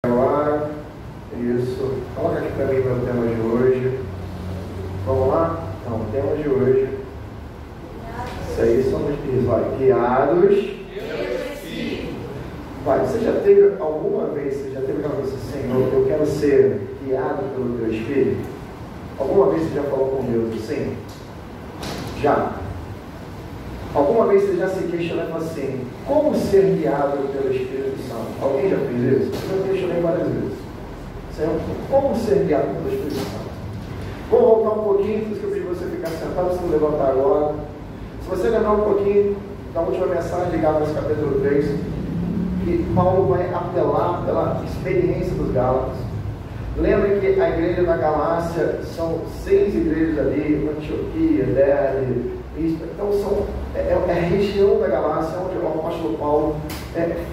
Agora, isso. Coloca aqui para mim o tema de hoje. Vamos lá? Então, o tema de hoje. Isso aí, somos guiados. Vai, você já teve alguma vez, aquela coisa assim, Senhor, eu quero ser guiado pelo teu Espírito? Alguma vez você já falou com Deus assim? Já. Alguma vez você já se questionou assim, como ser guiado pelo Espírito Santo? Alguém já fez isso? Eu já questionei várias vezes. Senhor, como ser guiado pelo Espírito Santo? Vou voltar um pouquinho, por isso que eu pedi você ficar sentado, se não levantar agora. Se você lembrar um pouquinho da última mensagem de Gálatas capítulo 3, que Paulo vai apelar pela experiência dos Gálatas. Lembra que a igreja da Galácia são 6 igrejas ali, Antioquia, Derbe, então é a região da Galácia onde o apóstolo Paulo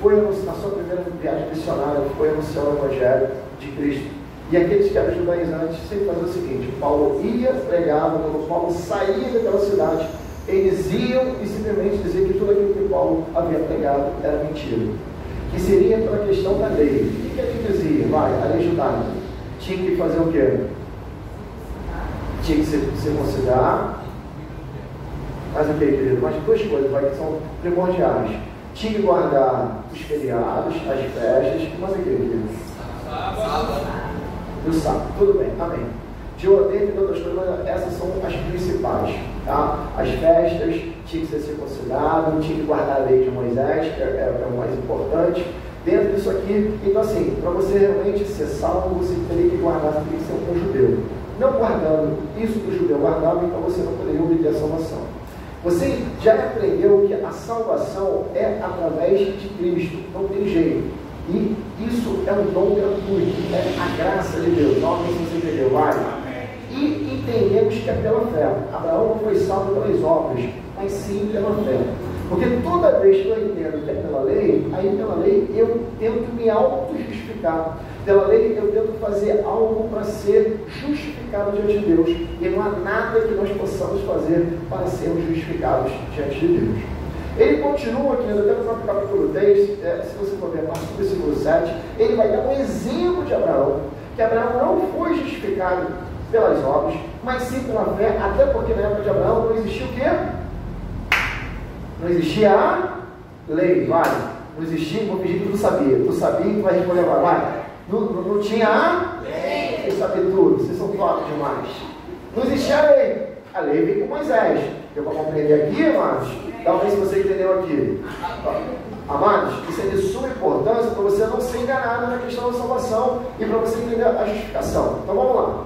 foi na sua primeira viagem missionária, foi anunciar o Evangelho de Cristo. E aqueles que eram judaizantes sempre faziam o seguinte: Paulo ia, pregava, quando Paulo saía daquela cidade, eles iam e simplesmente diziam que tudo aquilo que Paulo havia pregado era mentira, que seria pela questão da lei. O que ele dizia? A lei judaica tinha que fazer o quê? Tinha que se circuncidar. Mas o que, querido? Mas 2 coisas que são primordiais. Tinha que guardar os feriados, as festas. Mas o que, querido? E o sábado. Tudo bem, amém. De outras coisas, mas essas são as principais. Tá? As festas, tinha que ser circuncidado, tinha que guardar a lei de Moisés, que é o mais importante. Dentro disso aqui, então assim, para você realmente ser salvo, você teria que guardar, você teria que ser um judeu. Não guardando isso que o judeu guardava, então você não poderia obter a salvação. Você já aprendeu que a salvação é através de Cristo, não tem jeito. E isso é um dom gratuito, é a graça de Deus. Não sei se você entendeu, E entendemos que é pela fé. Abraão não foi salvo pelas obras, mas sim pela fé. Porque toda vez que eu entendo que é pela lei, aí pela lei eu tento me auto-justificar. Pela lei eu tento fazer algo para ser justificado diante de Deus. E não há nada que nós possamos fazer para sermos justificados diante de Deus. Ele continua aqui, até no próprio capítulo 10, se você for ver a partir do versículo 7, ele vai dar um exemplo de Abraão, que Abraão não foi justificado pelas obras, mas sim pela fé, até porque na época de Abraão não existia o quê? Não existia a lei, não existia, vou pedir que tu sabia, tu vai responder agora, não tinha a lei, vocês sabem tudo, vocês são fortes demais, não existia a lei veio com Moisés, deu para compreender aqui, amados? Talvez se você entendeu aqui, amados, isso é de suma importância para você não ser enganado na questão da salvação e para você entender a justificação. Então vamos lá.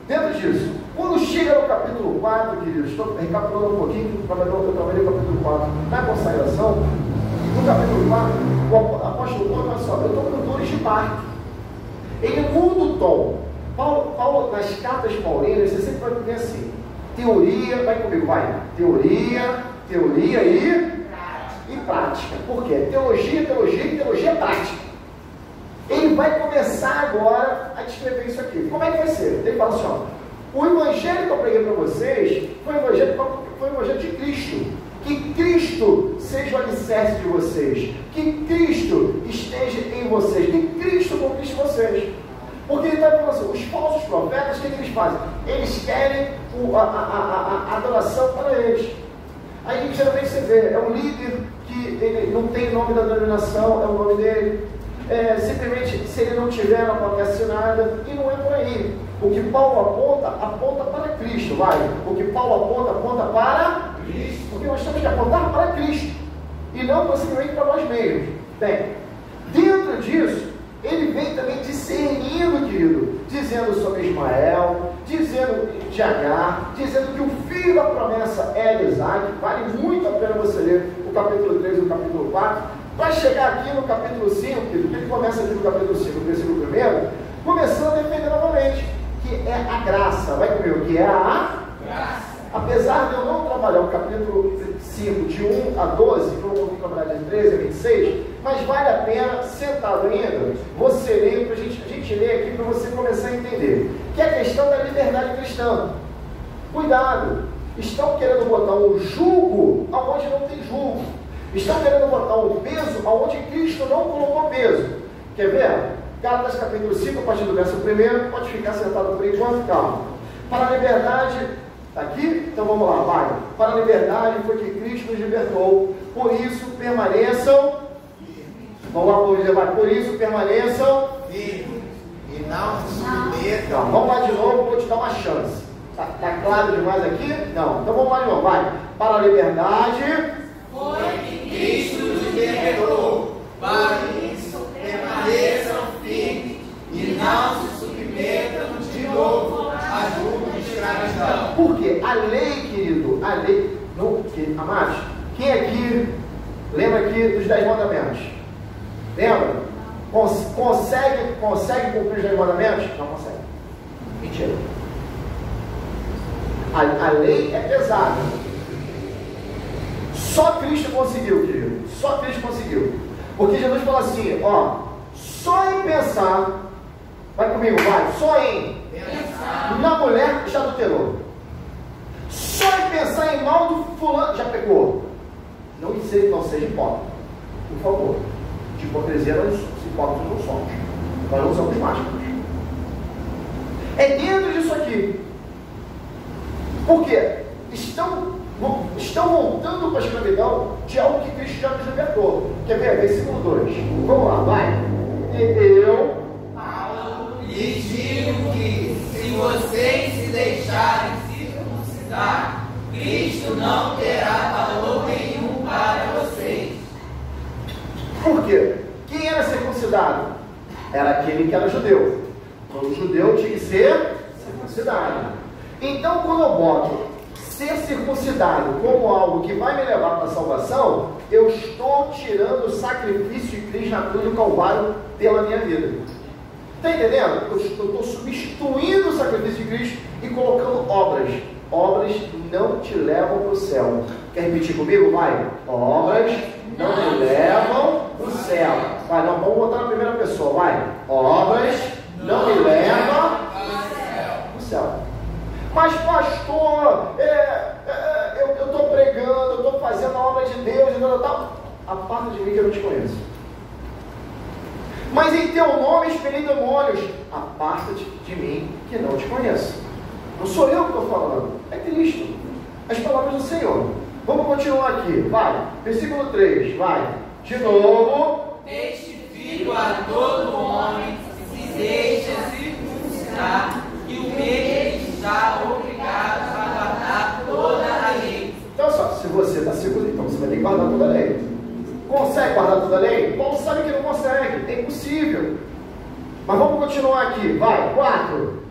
Dentro disso, quando chega no capítulo 4, queridos, estou recapitulando um pouquinho, eu trabalhei no capítulo 4, na consagração, no capítulo 4, o apóstolo Paulo fala só, eu estou cantores de parte. Ele muda o tom. Paulo, nas cartas paulinas, você sempre vai ver assim, teoria, vai comigo, teoria e prática. Por quê? Teologia e prática. Ele vai começar agora a descrever isso aqui. Como é que vai ser? Ele fala assim, o evangelho que eu preguei para vocês foi o evangelho de Cristo. Que Cristo seja o alicerce de vocês. Que Cristo esteja em vocês. Que Cristo conquiste vocês. Porque ele está falando assim, os falsos profetas, o que eles fazem? Eles querem a adoração para eles. Aí geralmente você vê, é um líder que ele não tem o nome da denominação, é o nome dele. Simplesmente, se ele não tiver, não acontece nada, e não é por aí. O que Paulo aponta para Cristo, O que Paulo aponta para Cristo. Porque nós temos que apontar para Cristo, e não simplesmente para nós mesmos. Bem, dentro disso, ele vem também discernindo, querido, dizendo sobre Ismael, dizendo de Agar, dizendo que o filho da promessa é Isaac. Vale muito a pena você ler o capítulo 3 e o capítulo 4, para chegar aqui no capítulo 5, querido, que ele começa aqui no capítulo 5, no versículo 1, começando a defender novamente, que é a graça, vai comigo, que é a graça. Apesar de eu não trabalhar o capítulo 5, de 1 a 12, que eu vou trabalhar de 13 a 26, mas vale a pena, sentado ainda, você ler, a gente ler aqui para você começar a entender, que é a questão da liberdade cristã. Cuidado, estão querendo botar um jugo aonde não tem jugo, estão querendo botar um peso aonde Cristo não colocou peso. Quer ver? Gálatas capítulo 5, a partir do verso 1, pode ficar sentado por enquanto, calma. Para a liberdade, está aqui? Então vamos lá, vai. Para a liberdade foi que Cristo nos libertou, por isso permaneçam, vamos lá, por dizer, vai, por isso permaneçam firmes e não se submetam. Vamos lá de novo, vou te dar uma chance. Está claro demais aqui? Não. Então vamos lá de novo, vai. Para a liberdade foi que Cristo nos libertou, para isso permaneçam firmes e não se submetam de novo à jugo de escravidão. Por quê? A lei, querido, a lei, não, amados, quem aqui lembra aqui dos 10 mandamentos? Lembra? Consegue cumprir os 10 mandamentos? Não consegue. Mentira. A lei é pesada. Só Cristo conseguiu, querido. Só Cristo conseguiu. Porque Jesus fala assim, ó, só em pensar, vai comigo, vai, só em pensar na mulher já adulterou. Só em pensar em mal do fulano já pecou. Não seja hipócrita, por favor. De hipocrisia nós hipócritas não somos. Nós não somos máscaras. É dentro disso aqui. Por quê? Estão voltando para a escravidão de algo que Cristo já nos libertou. Quer ver? Versículo 2. Vamos lá, vai. E eu, Paulo, lhes digo que se vocês se deixarem circuncidar, Cristo não terá valor nenhum para vocês. Por quê? Quem era circuncidado? Era aquele que era judeu. Todo judeu tinha que ser circuncidado. Então, quando eu boto ser circuncidado como algo que vai me levar para a salvação, eu estou tirando o sacrifício de Cristo na cruz do Calvário pela minha vida. Está entendendo? Eu estou substituindo o sacrifício de Cristo e colocando obras. Obras não te levam para o céu. Quer repetir comigo? Vai. Obras não me levam para o céu. Vai, não, vamos botar na primeira pessoa. Vai. Obras não me levam para o céu. Mas pastor, eu estou pregando, eu estou fazendo a obra de Deus e tal. Aparta de mim que eu não te conheço. Mas em teu nome expeli demônios. Aparta-te de mim que não te conheço. Não sou eu que estou falando, é Cristo. As palavras do Senhor. Vamos continuar aqui, vai. Versículo 3, vai. De novo. Testifico a todo homem se deixa circuncidar que o mesmo está obrigado a guardar toda a lei. Então só, se você está circuncidado, então você vai ter que guardar toda a lei. Consegue guardar toda a lei? Paulo sabe que não consegue, é impossível. Mas vamos continuar aqui, vai. 4.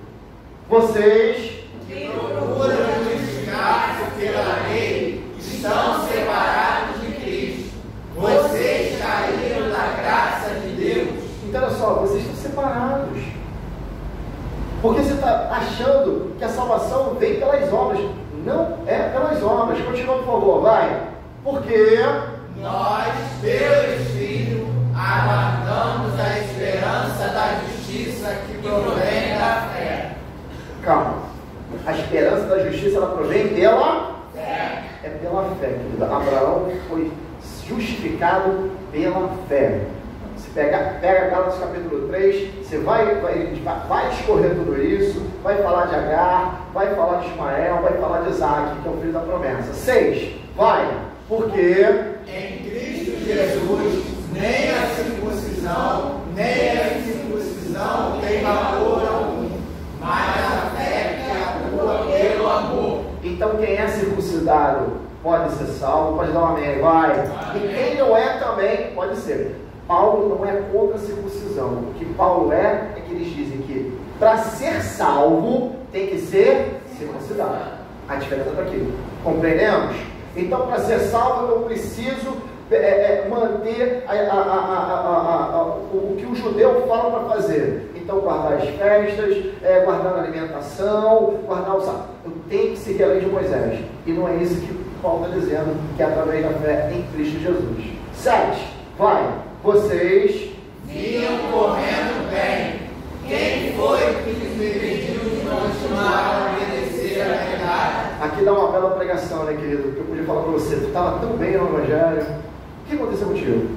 Vocês que procuram justificar-se pela lei estão separados de Cristo. Vocês caíram da graça de Deus. Então olha só, vocês estão separados. Porque você está achando que a salvação vem pelas obras. Não é pelas obras. Continua, por favor, vai. Porque nós, pelo Espírito, aguardamos a esperança da justiça que provém da fé. Calma. A esperança da justiça, ela provém pela fé. É pela fé, querida. Abraão foi justificado pela fé. Você pega Gálatas capítulo 3, você vai discorrer tudo isso, vai falar de Agar, vai falar de Ismael, vai falar de Isaac, que é o filho da promessa. 6, vai. Porque em Cristo Jesus, nem a circuncisão, nem a incircuncisão tem valor algum, mas a fé que atua pelo amor. Então quem é circuncidado pode ser salvo, pode dar um amém, vai. E quem não é também pode ser. Paulo não é contra a circuncisão. O que Paulo é que eles dizem que para ser salvo tem que ser circuncidado. A diferença está aqui. Compreendemos? Então, para ser salvo, eu preciso manter o que o judeu fala para fazer. Então, guardar as festas, guardar a alimentação, guardar o sábado. Eu tenho que seguir a lei de Moisés. E não é isso que Paulo está dizendo, que é através da fé em Cristo Jesus. 7. Vai. Vocês vinham correndo bem. Quem foi que lhes impediu de continuar a obedecer a verdade? Aqui dá uma bela pregação, né, querido? Que eu podia falar para você. Tu estava tão bem no Evangelho. O que aconteceu contigo?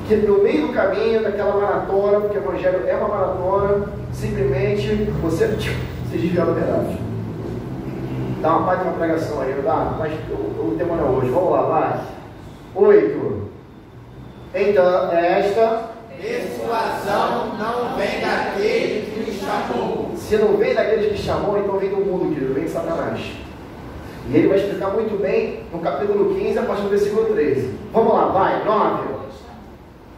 O que no meio do caminho, daquela maratona, porque o Evangelho é uma maratona, simplesmente você desvia no pedaço. Dá uma parte de uma pregação aí, não dá? Mas o tema não é hoje. Vamos lá, vai. 8. Então, esta persuasão não vem daquele que me chamou. Se não vem daqueles que chamou, então vem do mundo, querido, vem de Satanás. E ele vai explicar muito bem no capítulo 15, a partir do versículo 13. Vamos lá, vai, 9.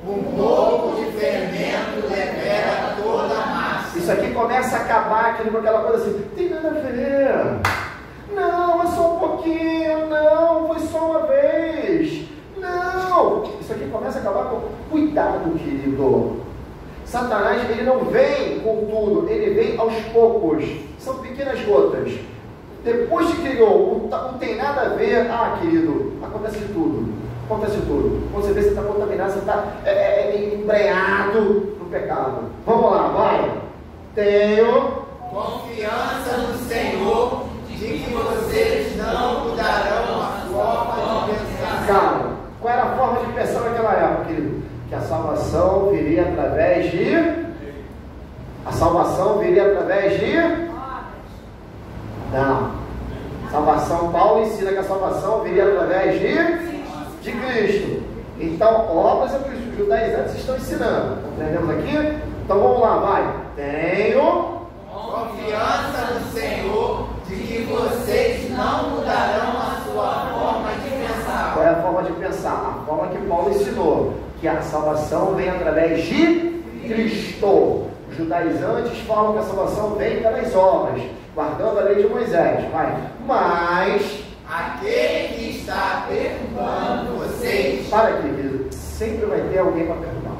Um pouco de fermento levera toda a massa. Isso aqui começa a acabar aquilo com aquela coisa assim, tem nada a ver. Não, é só um pouquinho. Não, foi só uma vez. Não. Isso aqui começa a acabar com cuidado, querido. Satanás, ele não vem com tudo, ele vem aos poucos. São pequenas gotas. Depois que criou, não tem nada a ver. Ah, querido, acontece tudo. Acontece tudo. Quando você vê, você está contaminado, você está embrenhado no pecado. Vamos lá, vai. Tenho confiança no Senhor de que vocês não mudarão a forma de pensar. Cara, qual era a forma de pensar naquela época, querido? Que a salvação viria através de... A salvação viria através de... Não. Salvação, Paulo ensina que a salvação viria através de Cristo. Então, obras é o que os judaizantes estão ensinando. Entendemos aqui? Então vamos lá, vai. Tenho confiança no Senhor de que vocês não mudarão a sua forma de pensar. Qual é a forma de pensar? A forma que Paulo ensinou, que a salvação vem através de Cristo. Os judaizantes falam que a salvação vem pelas obras, guardando a lei de Moisés. Vai. Mas aquele que está perturbando vocês. Para aqui, querido. Sempre vai ter alguém para perturbar.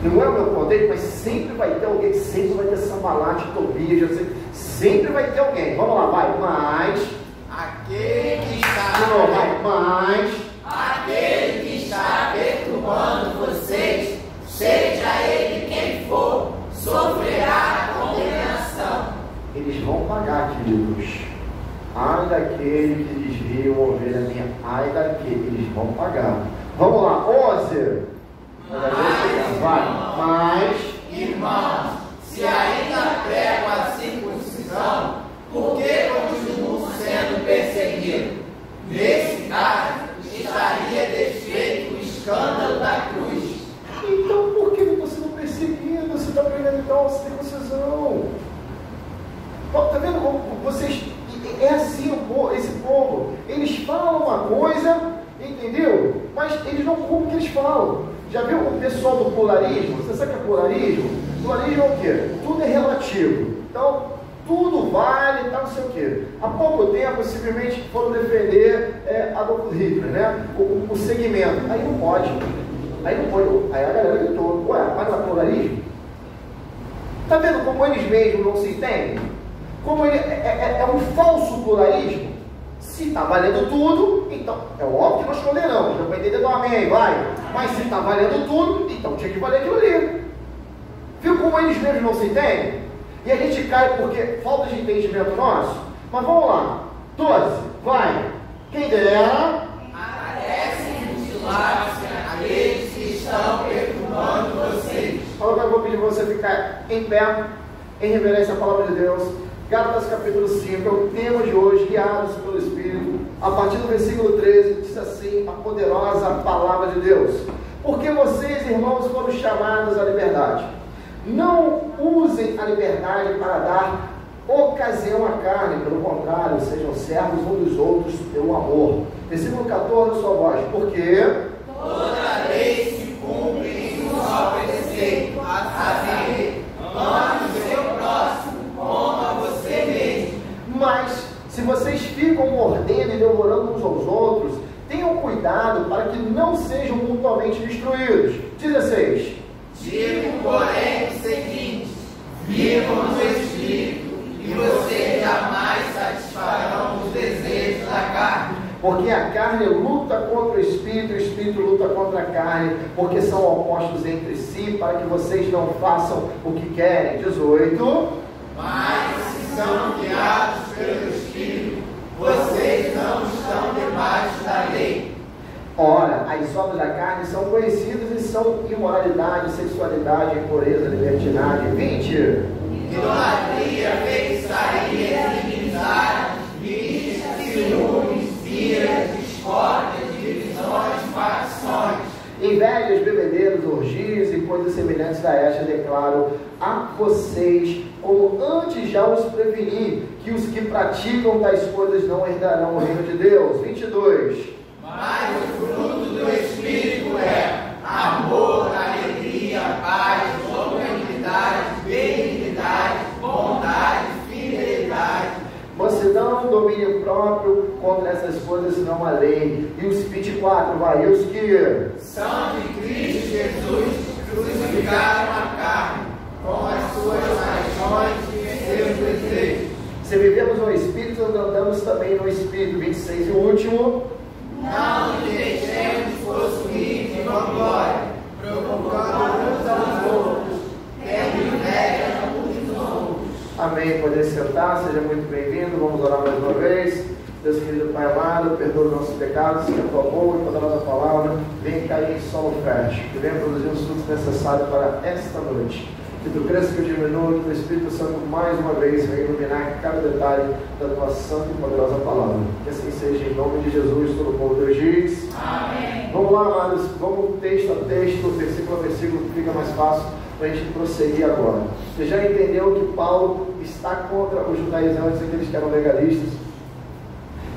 Não é o meu poder, mas sempre vai ter alguém. Sempre vai ter Sambalate, Tobias, sempre vai ter alguém. Vamos lá, vai. Mas aquele que está aquele que está perturbando vocês, seja ele quem for, sofrerá a condenação. Eles vão pagar, queridos. Ai daquele que desvia uma ovelha minha. Ai daquele, eles vão pagar. Vamos lá, 11. Mas, irmãos, se ainda prego a circuncisão, por que continuo sendo perseguido? Nesse caso, estaria desfeito o escândalo da cruz. Então, por que você não perseguindo? Você está pregando então a circuncisão? Está vendo como vocês... É assim esse povo. Eles falam uma coisa, entendeu? Mas eles não cumprem o que eles falam. Já viu o pessoal do pluralismo? Você sabe o que é pluralismo? Pluralismo é o quê? Tudo é relativo. Então, tudo vale e tal, não sei o quê. Há pouco tempo, simplesmente foram defender Adolf Hitler, né? O segmento. Aí não pode. Aí a galera gritou. Ué, mas não é pluralismo? Está vendo como eles mesmos não se entendem? Como ele é um falso pluralismo. Se está valendo tudo, então é óbvio que nós condenamos. Não vai entender do amém, vai. Mas se está valendo tudo, então tinha que valer aquilo ali. Viu como eles mesmos não se entendem? E a gente cai porque falta de entendimento nosso. Mas vamos lá. 12, vai. Quem dera parecem mutilar-se aqueles que estão perturbando vocês. Agora eu vou pedir para você ficar em pé, em reverência à palavra de Deus. Gálatas capítulo 5, é o tema de hoje, guiados pelo Espírito. A partir do versículo 13, diz assim, a poderosa palavra de Deus. Porque vocês, irmãos, foram chamados à liberdade. Não usem a liberdade para dar ocasião à carne, pelo contrário, sejam servos uns dos outros pelo amor. Versículo 14, sua voz. Porque toda lei se cumpre em um só preceito, a saber, ame o seu próximo como a você mesmo. Mas, se vocês ficam mordendo e devorando uns aos outros, tenham cuidado para que não sejam mutuamente destruídos. 16. Digo, porém, o seguinte: vivam no Espírito, e vocês jamais satisfarão os desejos da carne. Porque a carne luta contra o Espírito luta contra a carne, porque são opostos entre si, para que vocês não façam o que querem. 18. Mas se são guiados pelo Espírito, vocês não estão debaixo da lei. Ora, as obras da carne são conhecidas e são imoralidade, sexualidade, impureza, libertinagem. 20. Idolatria, feitiçaria, inimizade, vícios, ciúmes, iras, discórdias, divisões, facções. Invejas, bebedeiros, orgias e coisas semelhantes a estas, declaro a vocês, como antes já os preveni, que os que praticam tais coisas não herdarão o reino de Deus. 22. Mas o fruto do Espírito é amor, alegria, paz, longanimidade, benignidade, bondade, fidelidade. Mansidão, domínio próprio, contra essas coisas não há lei. E os 24, vai, e os que são de Cristo Jesus, crucificaram a carne, com as suas paixões e seus desejos. Se vivemos no Espírito, andamos também no Espírito. 26 e o último. Não nos deixemos possuir de vanglória, provocando uns aos outros, tendo inveja uns dos outros. Amém. Poder sentar, seja muito bem-vindo. Vamos orar mais uma vez. Deus querido Pai amado, perdoa os nossos pecados, que a tua boa e poderosa palavra venha cair em solo fértil, que venha produzir os frutos necessários para esta noite. Que tu cresça, que eu diminua, que o Espírito Santo mais uma vez venha iluminar cada detalhe da tua santa e poderosa palavra. Que assim seja, em nome de Jesus, todo o povo de Deus diz. Amém. Vamos lá, amados, vamos texto a texto, versículo a versículo, que fica mais fácil para a gente prosseguir agora. Você já entendeu que Paulo está contra os judaizantes, aqueles que eram legalistas,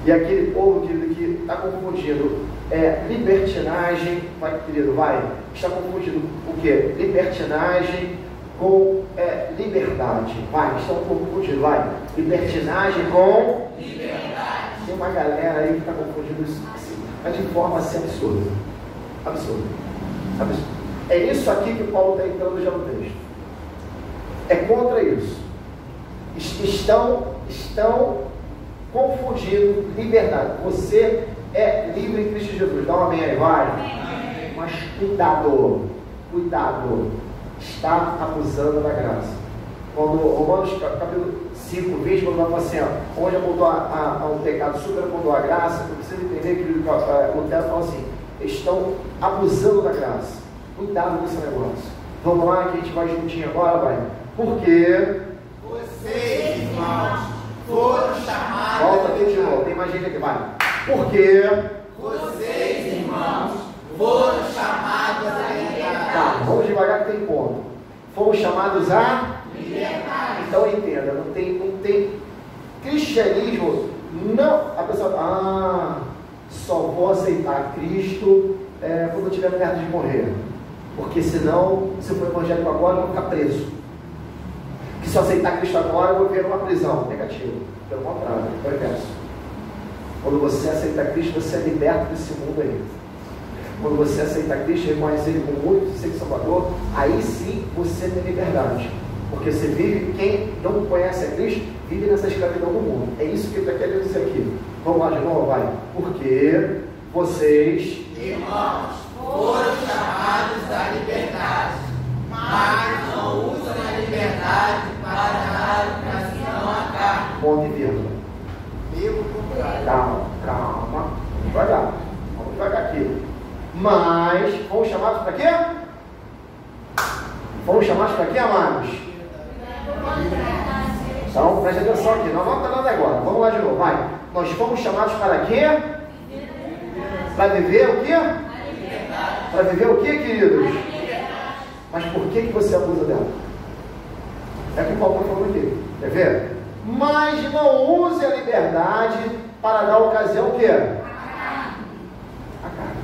e aquele povo que está confundindo libertinagem, vai, querido, vai, está confundindo o que? Libertinagem com liberdade. Vai, estão confundindo, vai. Libertinagem com liberdade. Tem uma galera aí que está confundindo isso assim, mas de forma assim absurda. Absurda. Absurda. É isso aqui que Paulo está entrando já no texto. É contra isso. Estão confundindo liberdade. Você é livre em Cristo Jesus. Dá um amém aí, vai. Amém. Mas cuidado. Está abusando da graça. Quando Romanos capítulo 5, 20, quando vai falar assim, onde apontou a um pecado, superapontou a graça, você precisa entender que Lutero fala assim, estão abusando da graça. Cuidado com esse negócio. Vamos lá, que a gente vai juntinho agora, vai. Porque vocês, irmãos, foram chamados. Volta aqui de novo, tem mais gente aqui, vai. Porque vocês, irmãos, foram chamados a liberdade. Tá, vamos devagar que tem ponto. Fomos chamados a liberdade. Então entenda, não tem cristianismo, não, a pessoa, só vou aceitar Cristo quando eu estiver perto de morrer. Porque senão, se eu for evangélico agora, eu vou ficar preso. Que se eu aceitar Cristo agora, eu vou viver numa prisão. Negativo. Pelo contrário, é o inverso. Quando você aceita Cristo, você é liberto desse mundo aí. Quando você aceita Cristo, reconhece Ele como único e Salvador, aí sim você tem liberdade. Porque você vive, quem não conhece a Cristo, vive nessa escravidão do mundo. É isso que ele está querendo dizer aqui. Vamos lá de novo, vai. Porque vocês, irmãos, foram chamados à liberdade, mas não usam a liberdade para dar ocasião à carne. Ponto e vírgula. Vivo contrário. Calma. Vamos devagar aqui. Mas, fomos chamados para quê? Fomos chamados para quê, amados? Então, preste atenção aqui, não vamos estar nada agora. Vamos lá de novo, vai. Nós fomos chamados para quê? Para viver o quê? Para viver o quê, queridos? Mas por que você abusa dela? É o que o Paulo está falando aqui. Quer ver? Mas não use a liberdade para dar ocasião o quê? A carne.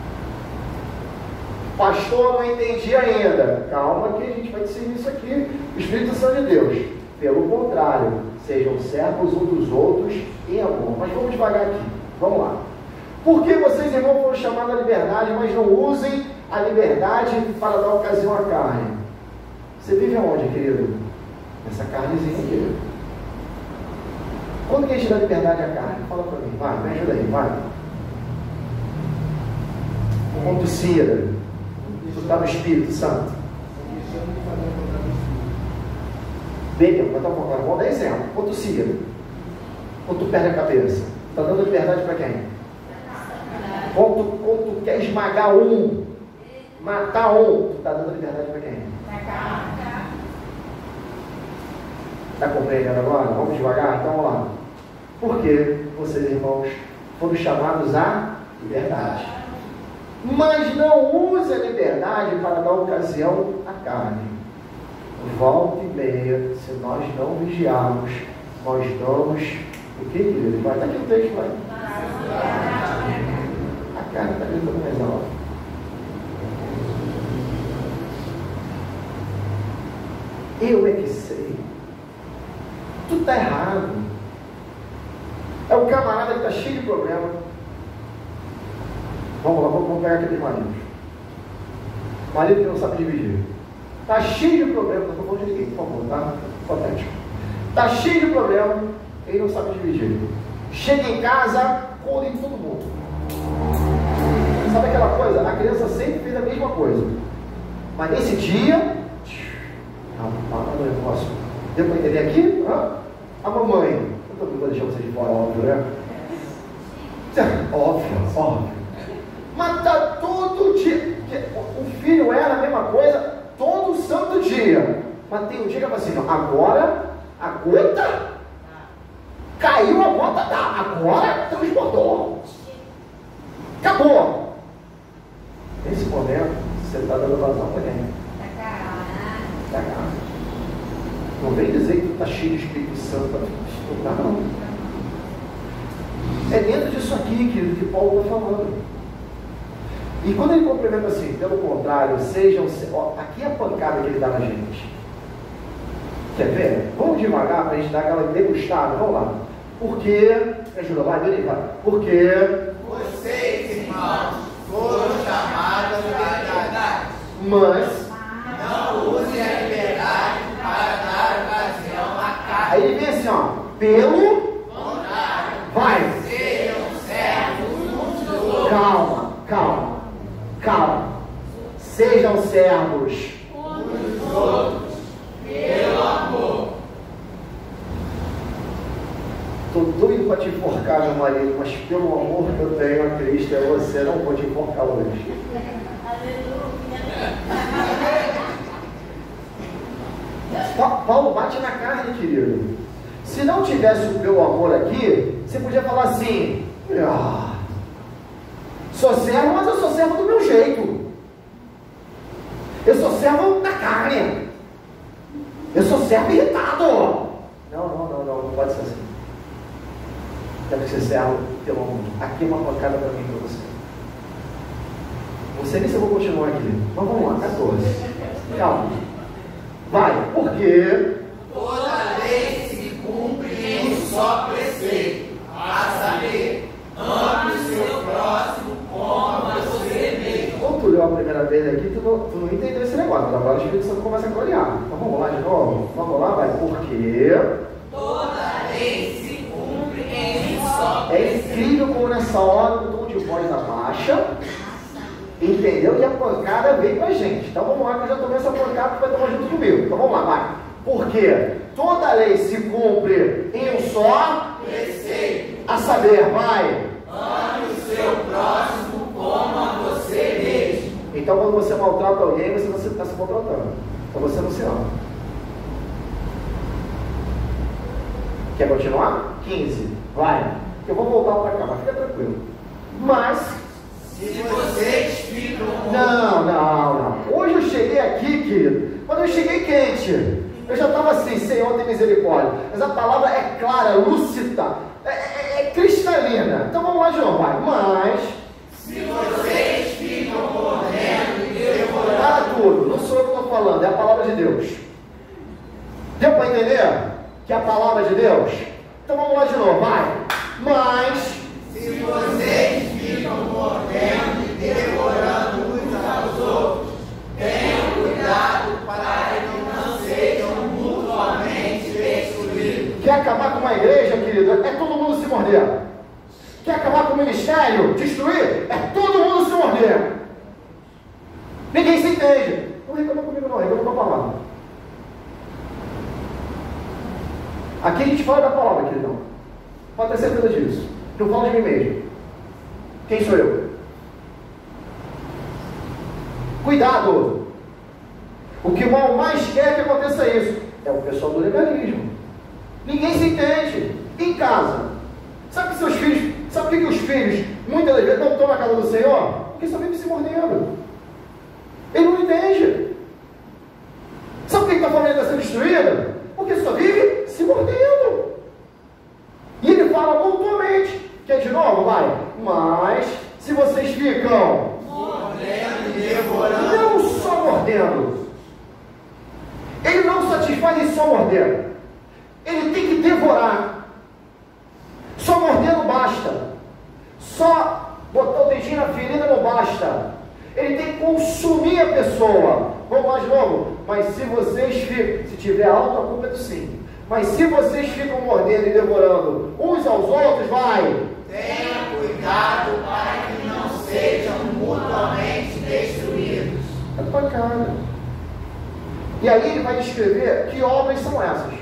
Pastor, não entendi ainda. Calma que a gente vai discernir isso aqui. O Espírito Santo de Deus. Pelo contrário, sejam servos uns dos outros em amor. Mas vamos devagar aqui. Vamos lá. Por que vocês, irmãos, foram chamados à liberdade, mas não usem a liberdade para dar ocasião à carne? Você vive aonde, querido? Nessa carnezinha aqui. Quando que a gente dá liberdade à carne? Fala para mim. Vai, me ajuda aí, vai. Quando tu cira, tu está no Espírito Santo. Bem, vamos dar exemplo. Quando tu cira, quando tu perde a cabeça, está dando liberdade para quem? Quando tu tu quer esmagar um, matar um, tu está dando liberdade para quem? Está compreendendo agora? Vamos devagar? Então vamos lá. Porque vocês, irmãos, foram chamados à liberdade. Mas não use a liberdade para dar ocasião à carne. Volta e meia, se nós não vigiarmos, nós damos o que, querido? Vai, está aqui o texto, vai. A carne está gritando mais alto. Eu é que sei. Tu está errado. É o camarada que está cheio de problema. Vamos lá, vamos pegar aqueles maridos. Marido que não sabe dividir. Está cheio de problema. Não estou falando de ninguém, por favor, tá? Hipotético. Está cheio de problema, ele não sabe dividir. Chega em casa, conta em todo mundo. Sabe aquela coisa? A criança sempre fez a mesma coisa. Mas nesse dia, não posso. Deu para entender aqui? A mamãe. Eu não vou deixar vocês de fora, óbvio, né? Óbvio. Mas tá todo dia. O filho era a mesma coisa todo santo dia. Mas tem um dia que eu falo assim, não, agora a gota caiu, a gota tá. Agora transbordou. Acabou. Nesse momento, você está dando vazão para quem? Tá cara. Não vem dizer que tu está cheio de Espírito Santo para estudar, não. É dentro disso aqui, querido, que Paulo está falando. E quando ele complementa assim, pelo contrário, sejam... Aqui é a pancada que ele dá na gente. Quer ver? Vamos devagar para a gente dar aquela degustada. Vamos lá. Porque... Ajuda, vai, vai. Porque... Vocês, irmãos, foram chamados à liberdade. Mas... Não usem a liberdade para dar ocasião à carne. Aí ele vem assim, ó. Pelo contrário, vai. Sejam servos uns dos outros. Calma. Sejam servos Uns dos outros. Pelo amor. Estou doido para te enforcar, meu marido, mas pelo amor que eu tenho a Cristo, é você, não vou te enforcar hoje. Paulo bate na carne, querido. Se não tivesse o meu amor aqui, você podia falar assim: sou servo, mas eu sou servo do meu jeito. Eu sou servo da carne. Eu sou servo irritado. Não pode ser assim. Deve ser servo pelo amor. Aqui é uma pancada para mim e para você. Não sei nem se eu vou continuar aqui. Mas vamos lá, 14. Calma. Vai, porque toda lei se cumpre em um só preceito, a saber, ame o seu próximo como a você mesmo. Quando tu leu a primeira vez aqui, tu não entendeu esse negócio. Agora o Espírito Santo começa a gloriar. Então vamos lá de novo? Vamos lá, vai. Porque toda lei se cumpre em um só preceito. É incrível como nessa hora o tom de voz abaixa. Entendeu? E a pancada veio com a gente. Então vamos lá, que eu já tomei essa pancada que vai tomar junto comigo. Então vamos lá, vai. Porque toda lei se cumpre em um só preceito. A saber, vai. Ame o seu próximo como a você mesmo. Então quando você maltrata alguém, você está se maltratando. Então você não se ama. Quer continuar? 15. Vai. Eu vou voltar para cá, mas fica tranquilo. Mas... se vocês ficam... Não. Hoje eu cheguei aqui, querido, quando eu cheguei quente. Eu já estava assim, Senhor, tem misericórdia. Mas a palavra é clara, lúcida, é cristalina. Então vamos lá, João, vai. Mas... se vocês ficam mordendo e devorando... Para tudo, não sou eu que estou falando, é a palavra de Deus. Deu para entender que é a palavra de Deus? Então vamos lá de novo, vai. Mas... se vocês ficam mordendo e devorando uns aos outros, tenham cuidado para que não sejam mutuamente destruídos. Quer acabar com uma igreja, querido? É todo mundo se morder. Quer acabar com o ministério? Destruir? É todo mundo se morder. Ninguém se entende. Não reclama comigo não, reclama com a palavra. Aqui a gente fala da palavra, queridão. Pode ter certeza disso. Não falo de mim mesmo. Quem sou eu? Cuidado! O que o mal mais quer que aconteça isso é o pessoal do legalismo. Ninguém se entende. Em casa, sabe que seus filhos, sabe o que os filhos muitas das vezes não estão na casa do Senhor? Porque só vive se mordendo. Ele não entende. Sabe por que a família está sendo destruída? Porque só vive se mordendo. E ele fala mutuamente. Quer de novo? Vai. Mas se vocês ficam mordendo e devorando, não só mordendo, ele não satisfaz em só morder, ele tem que devorar. Só morder não basta, só botar o dedinho na ferida não basta, ele tem que consumir a pessoa. Vamos lá de novo. Mas se vocês ficam, se tiver alto, a culpa é do sim. Mas se vocês ficam mordendo e devorando uns aos outros, vai. Tenha cuidado para que não sejam mutuamente destruídos. É bacana. E aí ele vai descrever que obras são essas.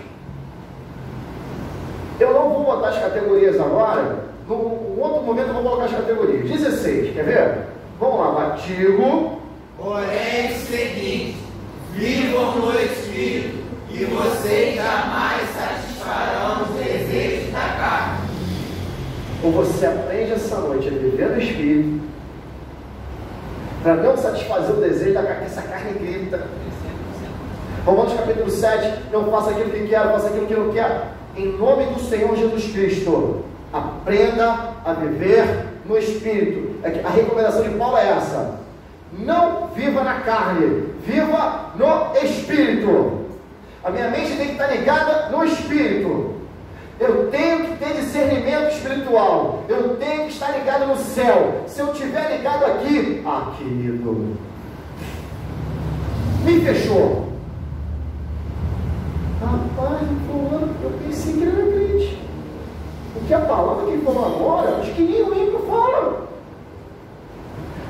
Eu não vou botar as categorias agora. Num outro momento eu vou colocar as categorias. 16, quer ver? Vamos lá, Batigo. Porém, o seguinte: vivam no Espírito, e vocês jamais satisfarão os desejos da carne. Ou você aprende essa noite a viver no Espírito, para não satisfazer o desejo da carne, que essa carne grita. Romanos capítulo 7, não faça aquilo que quero, faça aquilo que não quero. Em nome do Senhor Jesus Cristo, aprenda a viver no Espírito. A recomendação de Paulo é essa: não viva na carne, viva no Espírito. A minha mente tem que estar ligada no Espírito. Eu tenho que ter discernimento espiritual. Eu tenho que estar ligado no céu. Se eu estiver ligado aqui, querido, me fechou. Rapaz, eu pensei que ele era crente. Porque a palavra que ele falou agora, acho que nem o ímpio fala.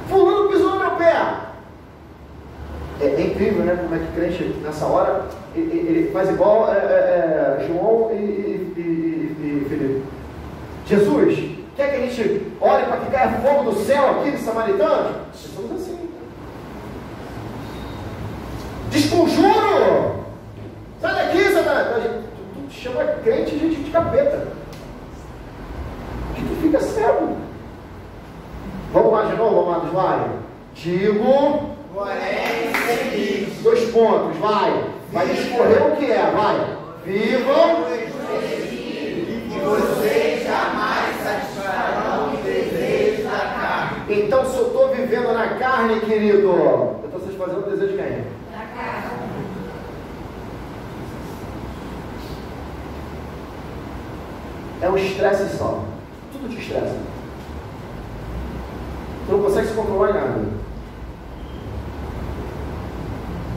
Fulano pisou no meu pé. É incrível, né? Como é que crente, nessa hora, ele faz igual João e Felipe. Jesus, quer que a gente ore para que caia fogo do céu aqui de samaritanos? Somos assim. Desconjuro! Sai daqui, Satanás! Tu chama crente de capeta. Que tu fica cego. Vamos lá de novo, amados, vai. Digo. Porém, seguinte. 2 pontos, vai. Vai escorrer o que é, vai. Vivam. E vocês jamais satisfarão os desejos da carne. Então, se eu estou vivendo na carne, querido, eu estou satisfazendo o desejo de quem? Da carne. É um estresse só. Tudo te estressa. Tu não consegue se controlar em nada.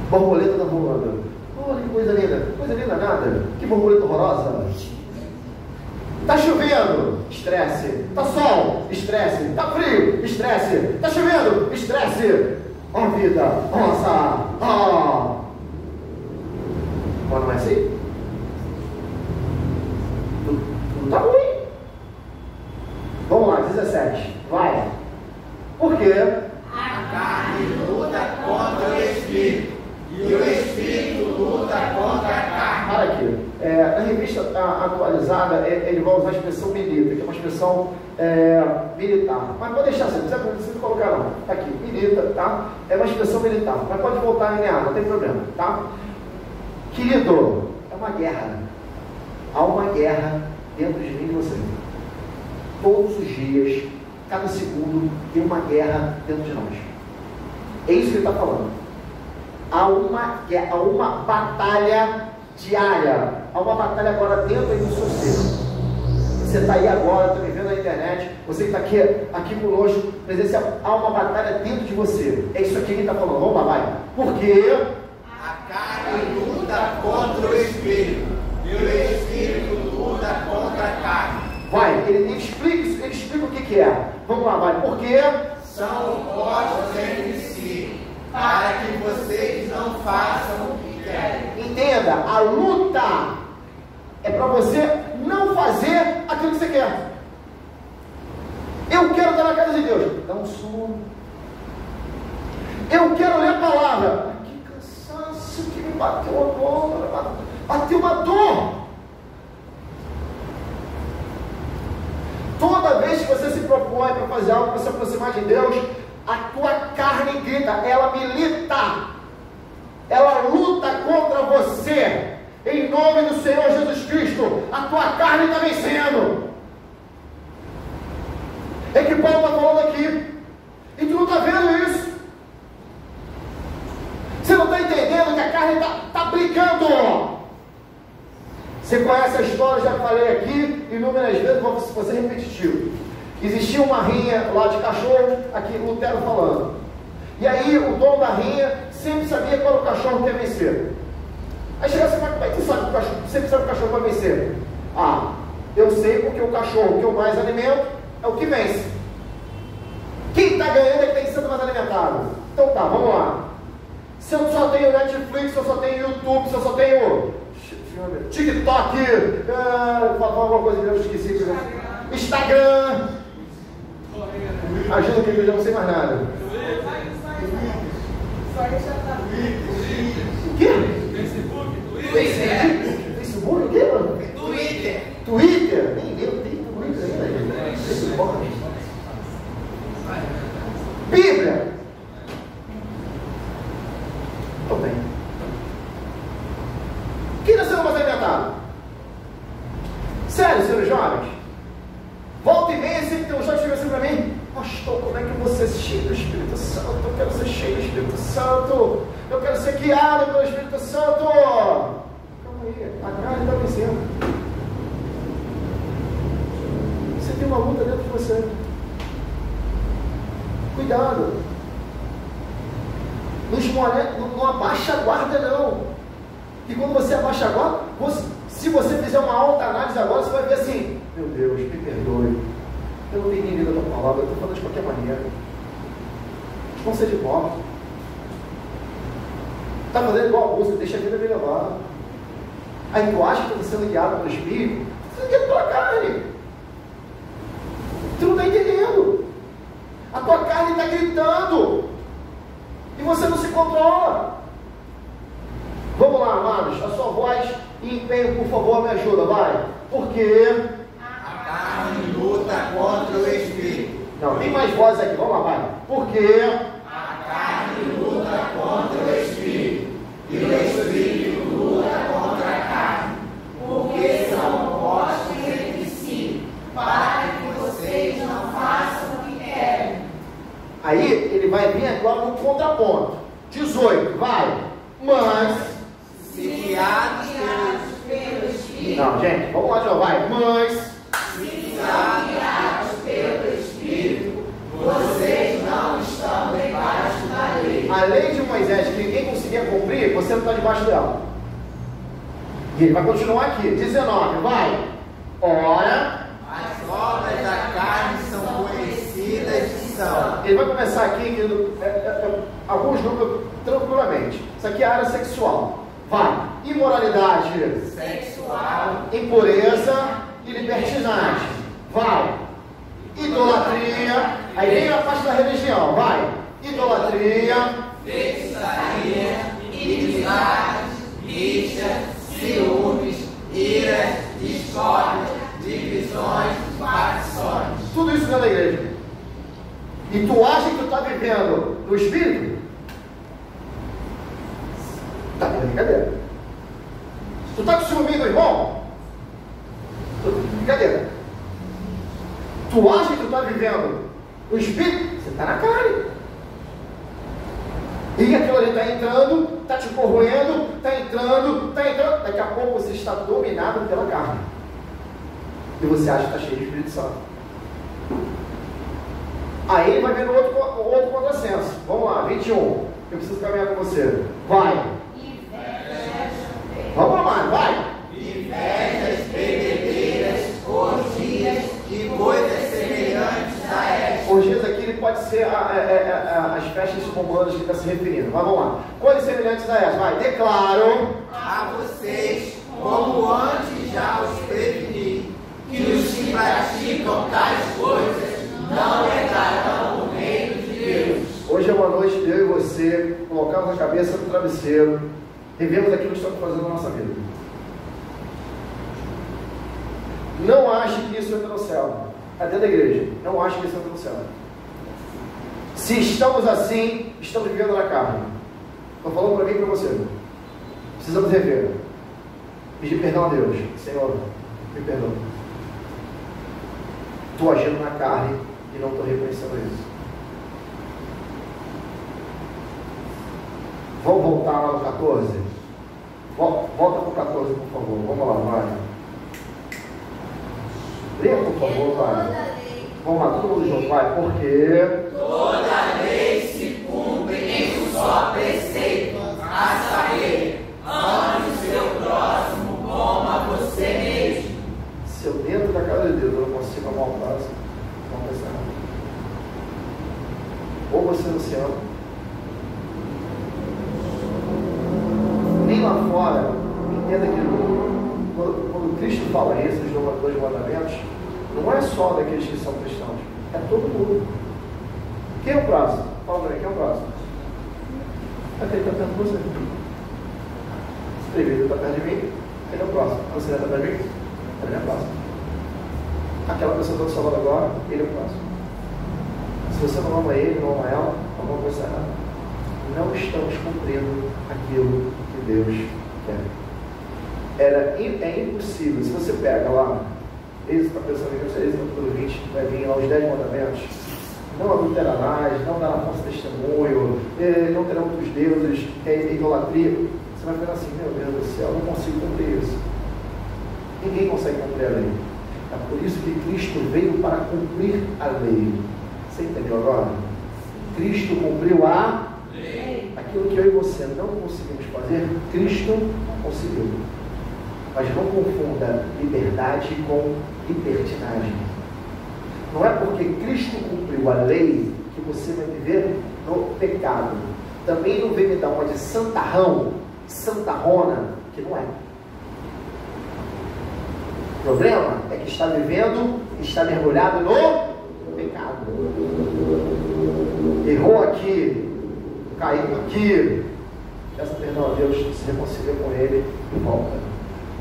Borboleta da voando. Olha que coisa linda. Coisa linda nada. Que borboleta horrorosa. Tá chovendo. Estresse. Tá sol. Estresse. Tá frio. Estresse. Tá chovendo. Estresse. Ó vida. Nossa. Ó. Mas não é assim? Tudo tá ruim. Vamos lá, 17. Vai. Por quê? A carne luta contra o Espírito, e o Espírito luta contra a carne. Para aqui. Na revista atualizada, ele vai usar a expressão milita, que é uma expressão militar. Mas pode deixar assim, não precisa colocar não. Tá aqui, milita, tá? É uma expressão militar. Mas pode voltar a linear, não tem problema, tá? Querido, é uma guerra. Há uma guerra dentro de mim e de você. Todos os dias, cada segundo, tem uma guerra dentro de nós. É isso que ele está falando. Há uma batalha diária. Há uma batalha agora dentro do seu ser. Você está aí agora, está me vendo na internet. Você que está aqui conosco, presencial. Há uma batalha dentro de você. É isso aqui que ele está falando. Vamos lá, vai. Por quê? A carne luta contra o Espírito, e o Espírito luta contra a carne. Vai, ele explica o que é. Vamos lá, vai. Por quê? São opostos entre si, para que vocês não façam o que querem. Entenda, a luta é para você não fazer aquilo que você quer. Eu quero estar na casa de Deus. Dá um sono. Eu quero ler a palavra. Que cansaço que me bateu a dor. Bateu uma dor. Toda vez que você se propõe para fazer algo para se aproximar de Deus, a tua carne grita, ela milita, ela luta contra você. Em nome do Senhor Jesus Cristo, a tua carne está vencendo. É que Paulo está falando aqui, e tu não está vendo isso. Você não está entendendo que a carne está brigando. Você conhece a história, já falei aqui inúmeras vezes, vou ser repetitivo. Existia uma rinha lá de cachorro, aqui Lutero falando. E aí o dono da rinha sempre sabia qual o cachorro que ia vencer. Aí chega assim, mas como é que você sabe que o cachorro, sempre sabe que o cachorro vai vencer? Ah, eu sei porque o cachorro que eu mais alimento é o que vence. Quem está ganhando é que tem sendo mais alimentado. Então tá, vamos lá. Se eu só tenho Netflix, se eu só tenho YouTube, se eu só tenho TikTok, falar alguma coisa que eu esqueci. Instagram. Ajuda que eu já não sei mais nada. O quê? Facebook? O quê, mano? Twitter? Nem eu tenho Twitter ainda, gente. Bíblia. Tô bem. Quem está sendo mais alimentado? Sério, senhores jovens? Volta e meia, sempre tem um jovem que chega assim para mim: pastor, como é que eu vou ser cheio do Espírito Santo? Eu quero ser cheio do Espírito Santo. Eu quero ser guiado pelo Espírito Santo. Calma aí, a carne está vencendo. Você tem uma luta dentro de você. Cuidado. Não abaixa a guarda, não. E quando você abaixa a guarda, se você fizer uma alta análise agora, você vai ver assim: meu Deus, me perdoe. Eu não tenho entendido a tua palavra, eu estou falando de qualquer maneira. Vão ser de volta. Está fazendo igual a música, deixa a vida me levar. Aí tu acha que está sendo guiado pelo Espírito? Você está guiado pela carne. Tu não está entendendo. A tua carne está gritando. E você não se controla. Vamos lá, amados. A sua voz e empenho, por favor, me ajuda, vai. Porque a carne luta contra o Espírito. Não, tem mais voz aqui. Vamos lá, vai. Porque a carne luta contra o Espírito. E o Espírito luta contra a carne. Porque são opostos entre si, para que vocês não façam o que querem. Aí ele vai vir agora no contraponto. 18, vai. Mas se guiados pelo Espírito. Não, gente, vamos lá de novo, vai. Mas se guiados pelo Espírito, vocês não estão debaixo da lei. A lei de Moisés, que ninguém conseguia cumprir, você não está debaixo dela. E ele vai continuar aqui. 19, vai. Ora, as obras da carne são conhecidas e são. Ele vai começar aqui, alguns grupos tranquilamente. Isso aqui é a área sexual. Vai. Imoralidade Sexual, impureza e libertinagem. Vai. Idolatria. Aí vem a parte da religião. Vai. Idolatria, feitiçaria, inimizades, rixa, ciúmes, iras, discórdia, divisões, facções. Tudo isso dentro da igreja. E tu acha que tu está vivendo no Espírito? Está vendo brincadeira. Tu está com ciúme do irmão? Brincadeira. Tu acha que tu está vivendo no Espírito? Você está na carne. E aquilo ali está entrando, está te corroendo, está entrando. Daqui a pouco você está dominado pela carne. E você acha que está cheio de Espírito Santo. Aí ele vai ver no outro contrassenso. Vamos lá, 21. Eu preciso caminhar com você. Vai. Vamos lá, vai. Invejas, bebedeiras, orgias e coisas semelhantes a estas. Orgias aqui ele pode ser as festas romanas que está se referindo. Mas vamos lá. Coisas semelhantes a essas. Vai. Declaro a vocês, como antes já os preveni, que os que praticam tais coisas não entrarão no reino de Deus. Hoje é uma noite de eu e você você, colocamos a cabeça no travesseiro e vemos aquilo que estamos fazendo na nossa vida. Não ache que isso entra no céu. É dentro da igreja. Não ache que isso entra no céu. Se estamos assim, estamos vivendo na carne. Estou falando para mim e para você. Precisamos rever. Pedir perdão a Deus. Senhor, me perdoa. Estou agindo na carne e não estou reconhecendo isso. Vamos voltar lá no 14? Volta para o 14, por favor. Vamos lá, vai. Leia, por favor, vai. Vamos lá, todo mundo junto, vai. Porque toda lei se cumpre em um só preceito, a saber, ame o seu próximo como a você mesmo. Se eu dentro da casa de Deus eu não consigo amar o próximo, não vai ser nada. Ou você não se ama, nem lá fora, entenda que quando Cristo fala isso, os dois mandamentos, não é só daqueles que são cristãos, é todo mundo. Quem é o próximo? Fala para mim, quem é o próximo? Aquele que está perto de você. Se ele está perto de mim, ele é o próximo. Você está perto de mim? Ele é o próximo. Aquela pessoa que está do seu lado agora, ele é o próximo. Se você não ama ele, não ama ela, alguma coisa errada. Não estamos cumprindo aquilo que Deus quer. É impossível. Se você pega lá, Êxodo capítulo 20, vai vir lá os 10 mandamentos. Não adulterarás, não dará falso testemunho, não terão outros deuses, idolatria. Você vai ficar assim, meu Deus do céu, eu não consigo cumprir isso. Ninguém consegue cumprir a lei. É por isso que Cristo veio para cumprir a lei. Você entendeu agora? Cristo cumpriu a lei. Aquilo que eu e você não conseguimos fazer, Cristo conseguiu. Mas não confunda liberdade com libertinagem. Não é porque Cristo cumpriu a lei que você vai viver no pecado. Também não vem me dar uma de santarrão, santarrona, que não é. O problema é que está vivendo, está mergulhado no pecado. Errou aqui, caiu aqui. Peça perdão a Deus, se reconcilia com Ele e volta.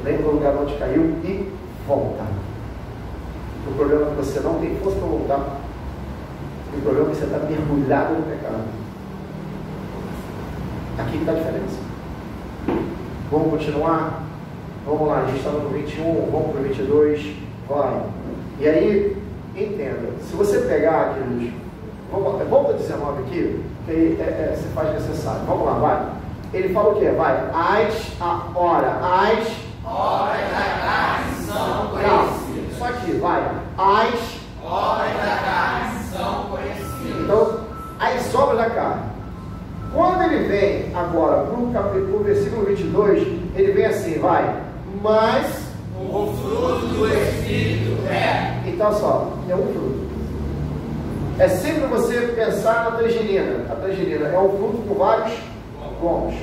Lembra o lugar onde caiu e volta. O problema é que você não tem força para voltar. O problema é que você está mergulhado no pecado. Aqui está a diferença. Vamos continuar? Vamos lá, a gente estava no 21, vamos para o 22, vai. E aí, entenda, se você pegar aqueles... Vamos para 19 aqui, que aí se faz necessário. Vamos lá, vai. Ele fala o quê? Vai. As horas da carne são conhecidas. Só aqui, vai. As obras da carne são conhecidas. Então, as obras da carne. Quando ele vem agora para o versículo 22, ele vem assim, vai. Mas o fruto do Espírito é. Então, só, é um fruto. É sempre você pensar na tangerina. A tangerina é um fruto com vários gomos.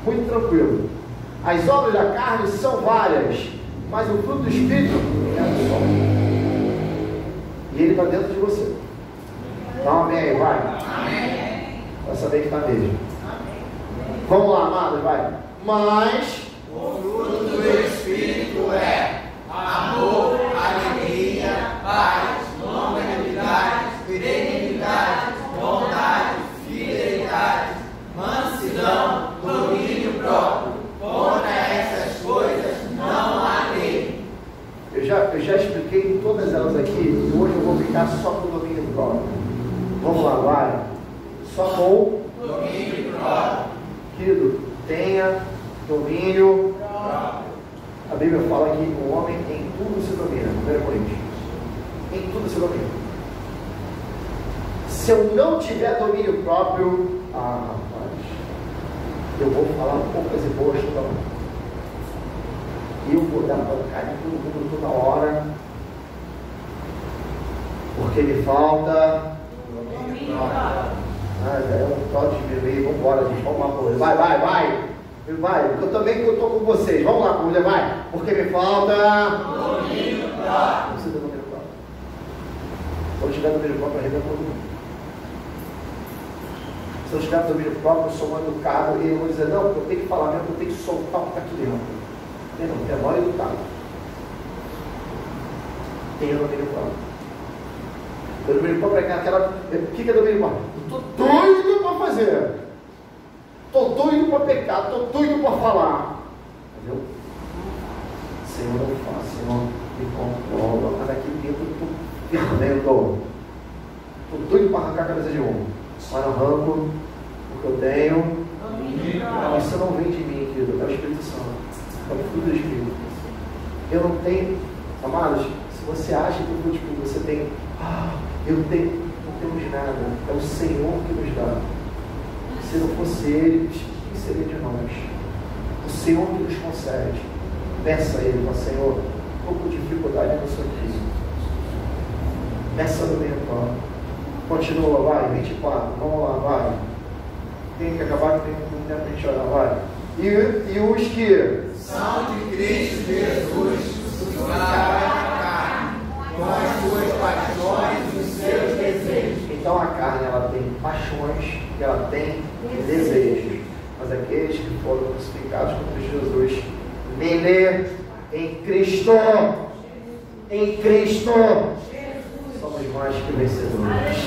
Muito tranquilo. As obras da carne são várias, mas o fruto do Espírito é um só. E ele está dentro de você. Então, amém, vai. Amém. Vai saber que está mesmo. Vamos lá, amados, vai. Mas o fruto do Espírito é amor, alegria, paz, longanimidade, benignidade, bondade, fidelidade, mansidão, domínio próprio. Contra essas coisas não há lei. Eu já expliquei todas elas aqui e hoje eu vou ficar só com o domínio próprio. Vamos lá, vai. Só com domínio próprio. Querido, tenha domínio próprio. A Bíblia fala que o homem em tudo se domina. 1 Coríntios. Em tudo se domina. Se eu não tiver domínio próprio, rapaz, eu vou falar poucas e boas toda hora. Eu vou dar pancada em todo mundo toda hora. Porque me falta domínio próprio. É um toque de bebê, vamos embora, gente, vamos lá, coisa. Vai, eu também que eu estou com vocês, vamos lá, mulher, vai, porque me falta domínio próprio. Você tem domínio próprio. Quando tiver domínio próprio, arrebenta todo mundo. Se eu tiver domínio próprio, eu sou um educado, e eu vou dizer, não, eu tenho que falar mesmo, eu tenho que soltar o que está aqui dentro. Não, é maior educado. Tenha domínio próprio. O domínio próprio é aquela. O que é domínio próprio? Estou doido para fazer. Estou doido para pecar. Estou doido para falar. Entendeu? Senhor, não faço. Senhor, me controla. Mas aqui dentro eu estou fervendo. Estou doido para arrancar a cabeça de um. Mas arranco porque eu tenho. Mas isso não vem de mim, querido. É o Espírito Santo. É o fruto do Espírito. Eu não tenho. Amados, se você acha que o fruto do Espírito você tem. Eu tenho. Não temos nada. É o Senhor que nos dá. Se não fosse Ele, quem seria de nós? O Senhor que nos concede. Peça a Ele, mas Senhor, estou com dificuldade nisso aqui. Peça no meio plano. Continua, vai, 24, vamos lá, vai. Tem que acabar, que tem muito tempo para a gente olhar, vai. E os que são de Cristo Jesus, crucificaram a carne, com as suas paixões e os seus desejos. Então a carne, ela tem paixões e ela tem desejos. Mas aqueles que foram crucificados com Cristo Jesus, nele, em Cristo, somos mais que vencedores.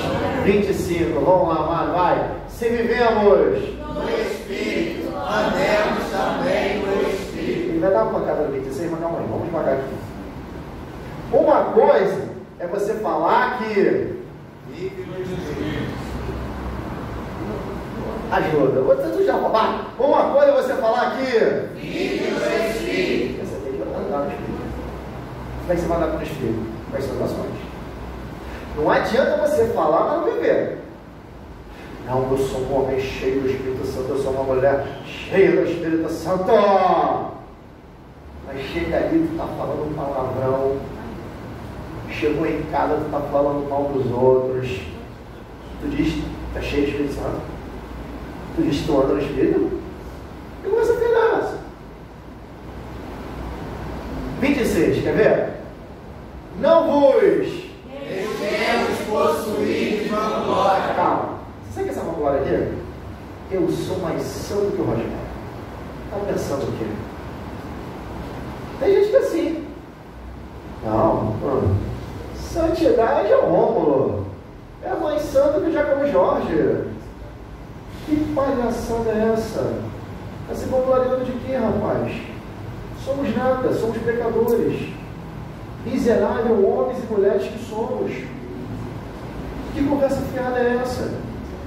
25, vamos lá, mano, vai. Se vivemos no Espírito, andemos também no Espírito. Ele vai dar uma pancada no 26, mas calma aí, vamos devagar aqui. Uma coisa é você falar que vive no Espírito. Ajuda. Você já falou? Uma coisa é você falar que vive no Espírito. Você tem que andar no Espírito. Como é que você vai andar com o Espírito? Com as suas ações. Não adianta você falar, mas não viver. Não, eu sou um homem cheio do Espírito Santo, eu sou uma mulher cheia do Espírito Santo. Mas chega ali, tu está falando palavrão. Chegou em casa, tu está falando mal dos outros. Tu diz, está cheio do Espírito Santo. Tu diz que tu anda no Espírito. E começa a ter graça. 26, quer ver? Não vos deixemos possuir de vanglória. Calma. Sabe que essa vanglória aqui? Eu sou mais santo que o Rogério. Está pensando o quê? Tem gente que é assim. Não, santidade é o Rômulo. É mais santo que o Giacomo Jorge. Que palhaçada é essa? Está se vangloriando de quê, rapaz? Somos nada, somos pecadores. Miserável homens e mulheres que somos. Que conversa fiada é essa?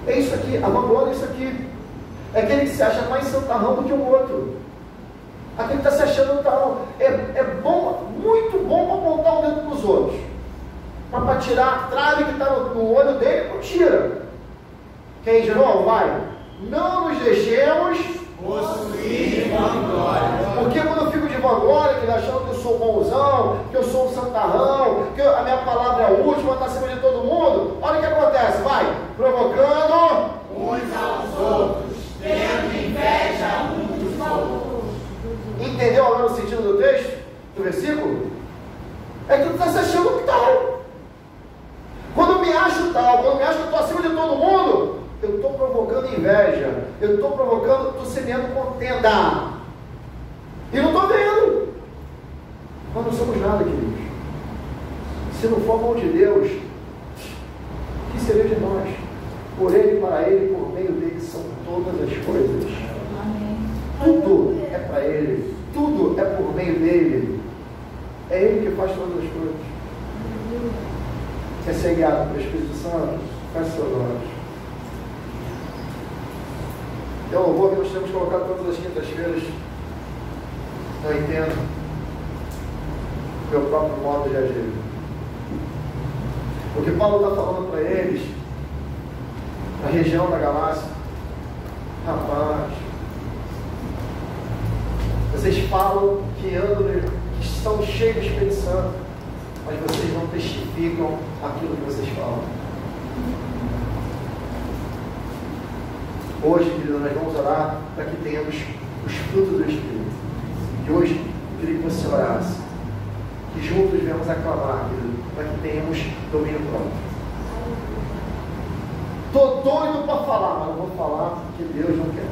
É isso aqui, a vanglória é isso aqui. É aquele que se acha mais santarrão do que o outro. Aquele que está se achando tal. É bom, muito bom para apontar o dedo dos outros. Mas para tirar a trave que está no olho dele, não tira. Quem de novo? Vai. Não nos deixemos possuir de vanglória. Porque quando eu fico de vanglória, que achando que eu sou bonzão, que eu sou um santarrão, que a minha palavra é a última, está acima de todo mundo, olha o que acontece, vai, provocando uns aos outros, tendo inveja uns dos outros. Entendeu agora o sentido do texto, do versículo? É que tu está se achando tal. Quando eu me acho tal, quando eu me acho que eu estou acima de todo mundo, eu estou provocando inveja, eu estou provocando, estou semeando contenda. E não estou vendo. Nós não somos nada, queridos. Se não for a mão de Deus, o que seria de nós? Por Ele, para Ele, por meio dele são todas as coisas. Amém. Tudo é para Ele, tudo é por meio dele. É Ele que faz todas as coisas. Quer ser guiado pelo Espírito Santo? Feche seus olhos. É um louvor que nós temos colocado todas as quintas-feiras. Não entendo o meu próprio modo de agir. O que Paulo está falando para eles, na região da Galácia, rapaz, vocês falam que andam, que estão cheios do Espírito Santo, mas vocês não testificam aquilo que vocês falam. Hoje, querido, nós vamos orar para que tenhamos os frutos do Espírito. E hoje, eu queria que você orasse, que juntos viemos aclamar, querido, para que tenhamos domínio próprio. Estou doido para falar, mas não vou falar porque Deus não quer.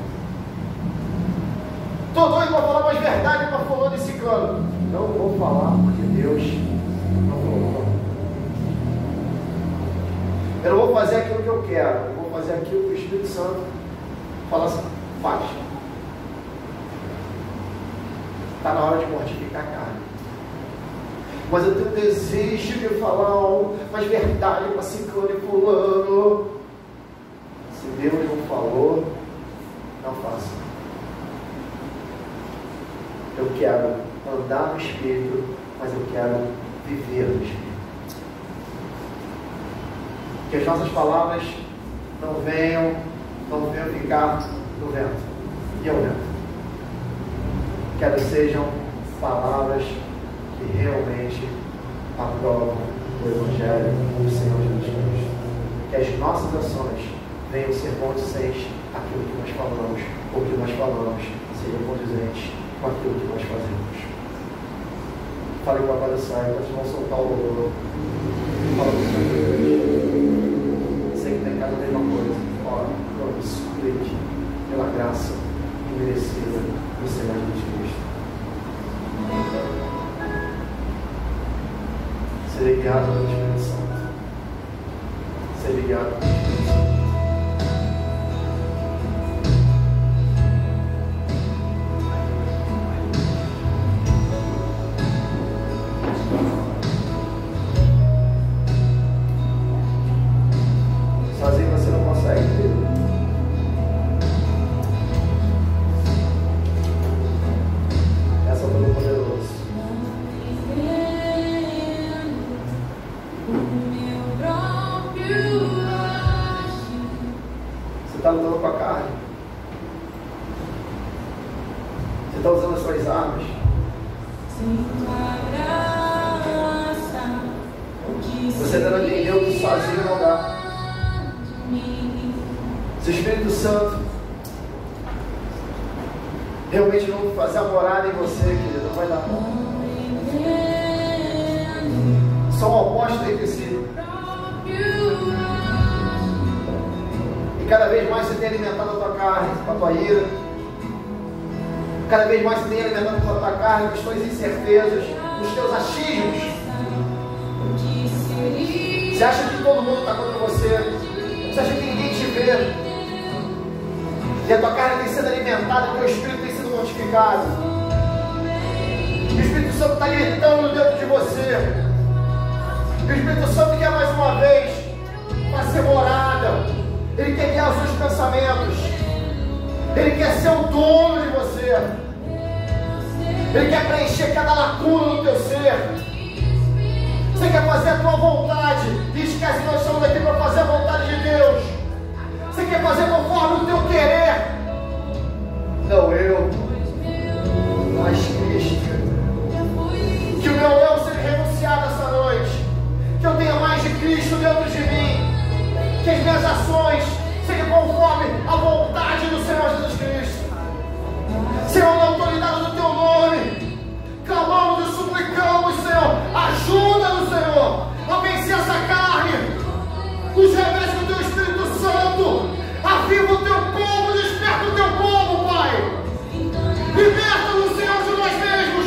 Estou doido para falar mais verdade para fulano e ciclano. Não vou falar porque Deus não falou. Eu não vou fazer aquilo que eu quero, eu vou fazer aquilo que o Espírito Santo fala assim, faz. Está na hora de mortificar a carne. Mas eu tenho um desejo de falar mais verdade para ciclano e fulano. Se Deus não falou, não faça. Eu quero andar no Espírito, mas eu quero viver no Espírito. Que as nossas palavras não venham ficar no vento e ao vento. Quero que sejam palavras que realmente aprovam o Evangelho do Senhor Jesus Cristo. Que as nossas ações venham ser condizentes àquilo que nós falamos, ou que nós falamos sejam condizentes com aquilo que nós fazemos. Fale com a Papai do Céu, vocês vão soltar o louvor. Fala com o Senhor. Sei que tem cada mesma coisa. Ora, vamos suplente pela graça imerecida do Senhor Jesus Cristo. Seja guiado pelo Espírito Santo. Seja guiado pelo Espírito Santo. Sozinho você não consegue, filho. Essa é o Todo-Poderoso. Você está lutando com a carne. Você está usando as suas armas. Você ainda não entendeu que sozinho não dá. Se o Espírito Santo realmente não fazer a morada em você, querido, não vai dar bom. São opostos entre si. E cada vez mais você tem alimentado a tua carne, a tua ira. Cada vez mais você tem alimentado a tua carne com as tuas incertezas, os teus achismos. Você acha que todo mundo está contra você? Você acha que ninguém te vê? E a tua carne tem sido alimentada, o teu espírito tem sido mortificado. O Espírito Santo está gritando dentro de você. O Espírito Santo quer mais uma vez fazer morada. Ele quer guiar os seus pensamentos. Ele quer ser o dono de você. Ele quer preencher cada lacuna no teu ser. Você quer fazer a tua vontade. Diz que nós estamos aqui para fazer a vontade de Deus. Você quer fazer conforme o teu querer. Não eu, mas Cristo. Que o meu eu seja renunciado essa noite. Que eu tenha mais de Cristo dentro de mim. Que as minhas ações sejam conforme a vontade do Senhor Jesus Cristo. Senhor, na autoridade do teu nome, clamamos e suplicamos, Senhor, ajuda-nos, Senhor, a vencer essa carne. Nos reveste do teu Espírito Santo. Aviva o teu povo, desperta o teu povo, Pai. Liberta-nos, Senhor, de nós mesmos.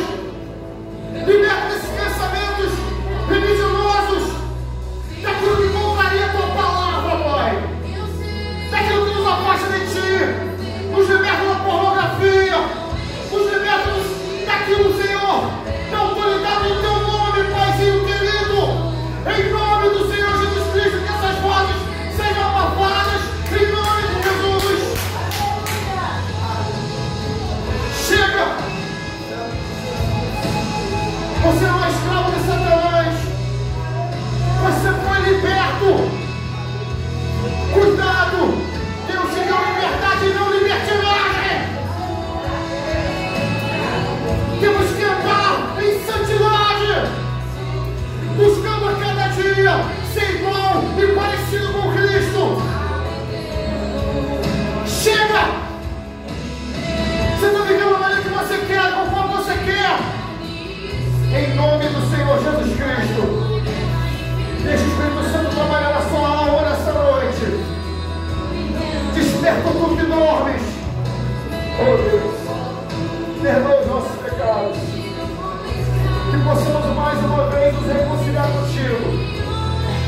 Que possamos mais uma vez nos reconciliar contigo.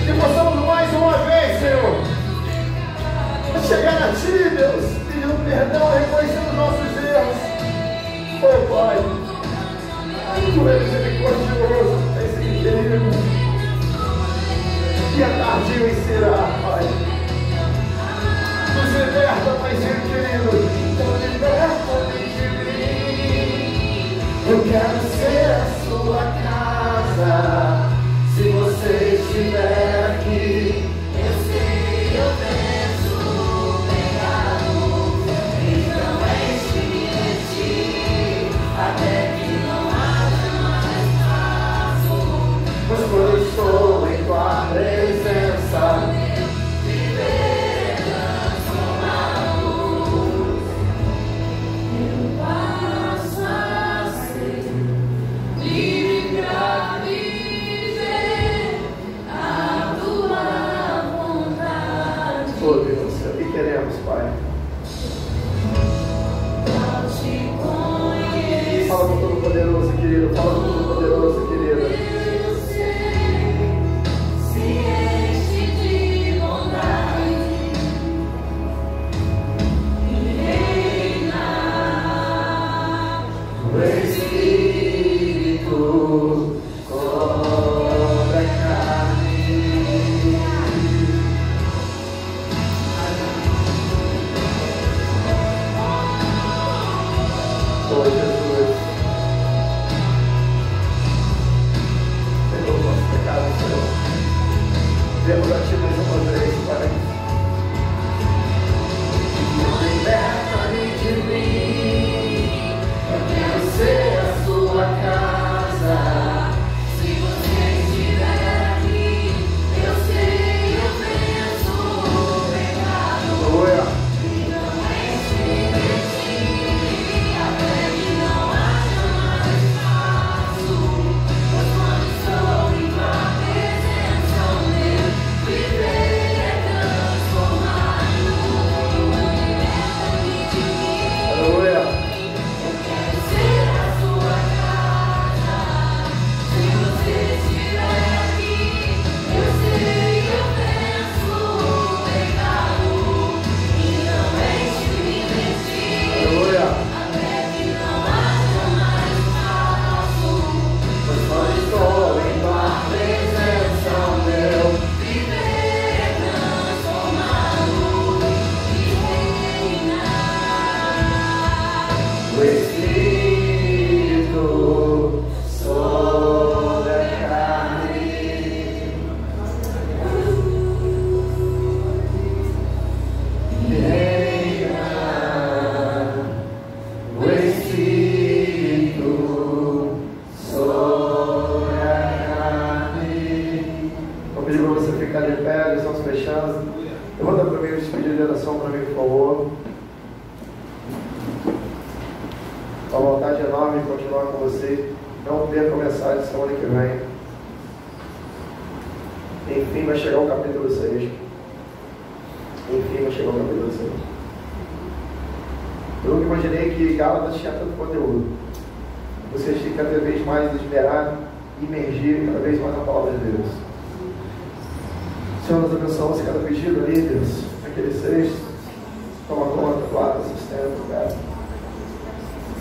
Que possamos mais uma vez, Senhor, chegar a Ti, Deus, pedindo perdão, reconhecendo os nossos erros. Oh, Pai, Tu és misericordioso, és querido. E é tardio em será, Pai. Nos liberta, Paizinho querido. Então liberta-me de mim. Eu quero ser a sua casa. Se você estiver aqui, eu sei, eu penso o pecado, então enche-me de Ti, até que não haja mais espaço. Mas quando eu estou em Tua presença, viver é transformar a luz. Eu passo a ser livre pra viver a Tua vontade. oh Deus, é o que queremos, Pai. Ao Te conhecer, Fala com todo poderoso, querido. Fala com todo poderoso, querido. eu sei, se enche de bondade e reinar. O Espírito sobre a carne. Oh Jesus, perdoa o nosso pecado, Senhor. Viemos a Ti mais uma vez, Pai. Liberta-me de mim. Eu quero ser a Sua casa. Se você estiver aqui, eu sei, eu penso o pecado, Aleluia. então enche-me de Ti, até que não haja mais espaço. Pois quando estou em Tua presença, o meu viver é transformar a luz. Liberta-me de mim. Aleluia. Quero ser a Sua casa. Se você estiver aqui, eu sei, eu penso o pecado, então enche-me de Ti, Aleluia. até que não haja mais espaço. Pois quando estou em Tua presença, o meu Viver é transformar a luz e reinar. o Espírito sobre a carne. Reina o Espírito sobre a carne. Vou pedir para você ficar de pé, eles estão se fechando. Levanta para mim o pedido de oração para mim, por favor. Uma vontade enorme de continuar com você. Não perca a mensagem semana que vem. Enfim, vai chegar o capítulo 6. Enfim, vai chegar o capítulo 6. Eu nunca imaginei que Gálatas tinha tanto conteúdo. Vocês têm que cada vez mais esperar e imergir cada vez mais na palavra de Deus. Senhor, nos abençoe cada pedido ali, Deus. Aquele 6. Toma conta, guarda, sustenta, Pai.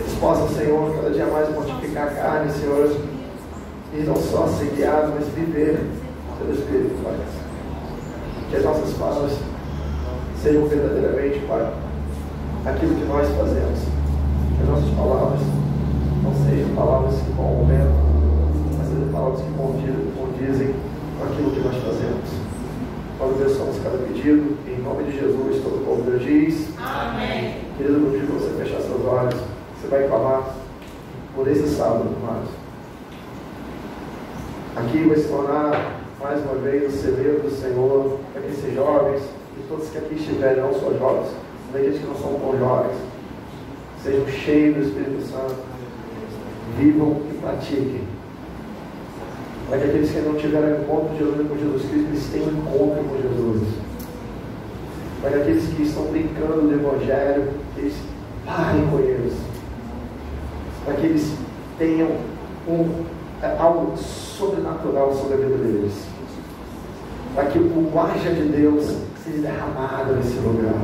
Eles possam, Senhor, cada dia mais mortificar a carne, Senhor, e não só ser guiados, mas viver pelo Espírito, Pai. Que as nossas palavras sejam verdadeiramente, Pai, aquilo que nós fazemos. Que as nossas palavras não sejam palavras que vão ao momento, mas sejam palavras que condizem com aquilo que nós fazemos. Nós abençoamos cada pedido, em nome de Jesus, todo o povo de Deus diz. Amém. Querido, eu pedi para você fechar seus olhos. Você vai clamar por esse sábado, amados. Aqui vai se tornar mais uma vez o celeiro do Senhor para que esses jovens e todos que aqui estiverem, não só jovens, mas aqueles que não são tão jovens, sejam cheios do Espírito Santo, vivam e pratiquem. Para que aqueles que não tiveram encontro de Jesus com Jesus Cristo, eles tenham encontro com Jesus. Para que aqueles que estão brincando do Evangelho, eles parem com eles. Para que eles tenham algo sobrenatural sobre a vida deles. Para que o guarda de Deus seja derramado nesse lugar.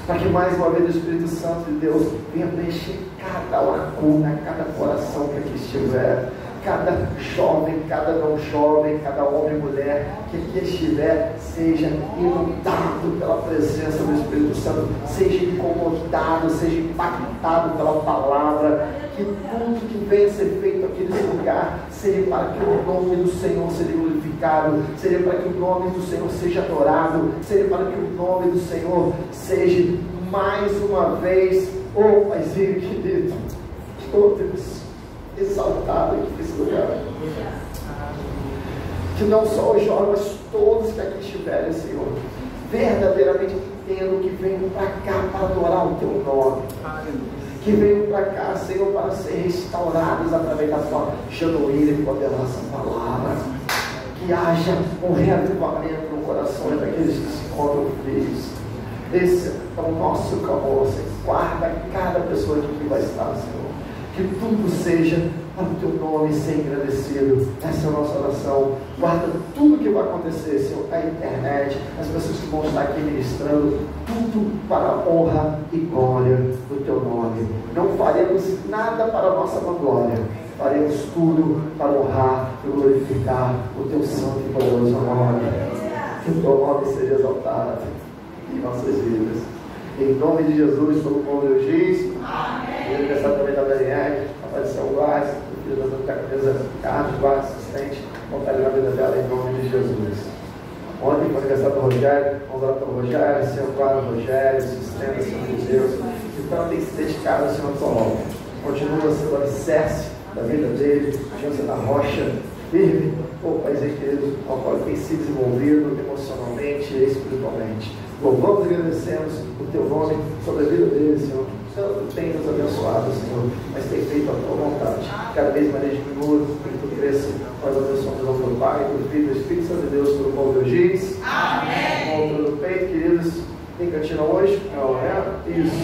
Para que mais uma vez o Espírito Santo de Deus venha preencher cada lacuna, cada coração que aqui estiver. Cada jovem, cada não jovem, cada homem e mulher que aqui estiver, seja inundado pela presença do Espírito Santo, seja incomodado, seja impactado pela palavra, que tudo que venha a ser feito aqui nesse lugar, seja para que o nome do Senhor seja glorificado, seja para que o nome do Senhor seja adorado, seja para que o nome do Senhor seja mais uma vez, oh Paizinho querido, oh Deus, exaltado aqui nesse lugar. Que não só os jovens, mas todos que aqui estiverem, Senhor, verdadeiramente entendam que venham para cá para adorar o Teu nome. Que venham para cá, Senhor, para ser restaurados através da Sua genuína e poderosa palavra. Que haja um reavivamento no coração daqueles que se encontram frios. Esse é o nosso clamor, Senhor. Guarda cada pessoa que vai estar, Senhor. Que tudo seja para o Teu nome ser engrandecido. Essa é a nossa oração. Guarda tudo que vai acontecer, Senhor, a internet, as pessoas que vão estar aqui ministrando, tudo para a honra e glória do Teu nome. Não faremos nada para a nossa vanglória. Faremos tudo para honrar e glorificar o Teu santo e poderoso nome. Que o Teu nome seja exaltado em nossas vidas. Em nome de Jesus, todo mundo Deus diz. Amém. E aniversário também da Daniele, apareceu o Vaz, o filho da Santa Camisa Carlos Vaz, assistente, vontade na vida dela, em nome de Jesus. Ontem foi o aniversário do Rogério, vamos orar pelo Rogério, Senhor, claro, Rogério, sustenta, Senhor de Deus, que tanto tem se dedicado ao Senhor tua obra. Continua sendo o alicerce da vida dele, continua sendo a rocha firme, Paizinho querido, ao qual ele tem se desenvolvido emocionalmente e espiritualmente. Louvamos e agradecemos o Teu nome sobre a vida dele, Senhor. Tanto tem nos abençoado, Senhor, mas tem feito a Tua vontade. Cada vez mais diminua, que Tu cresça. Nós abençoamos ao Teu Pai, do Filho e do Espírito Santo de Deus, todo mundo Deus diz. Amém. Com altura do peito, queridos. Tem cantina hoje? Não, é? Isso.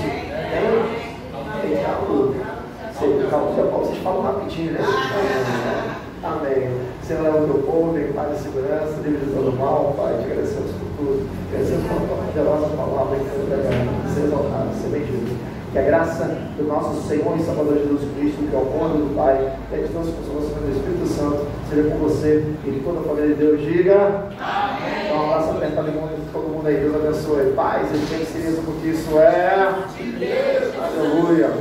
Tem calma. Vocês falam rapidinho, né? Amém. Senhor, é o Teu povo, em paz e segurança, livre de todo mal, Pai, te agradecemos por tudo. Agradecemos por Tua poderosa palavra que nos regala, ser exaltado, ser bendito. Que a graça do nosso Senhor e Salvador Jesus Cristo, que é o amor do Pai, que a distância e consolação do Espírito Santo, seja com você e de toda a família de Deus. Diga amém. Então, um abraço apertado em todo mundo aí. Deus abençoe. Paz e bem, porque isso é. Aleluia.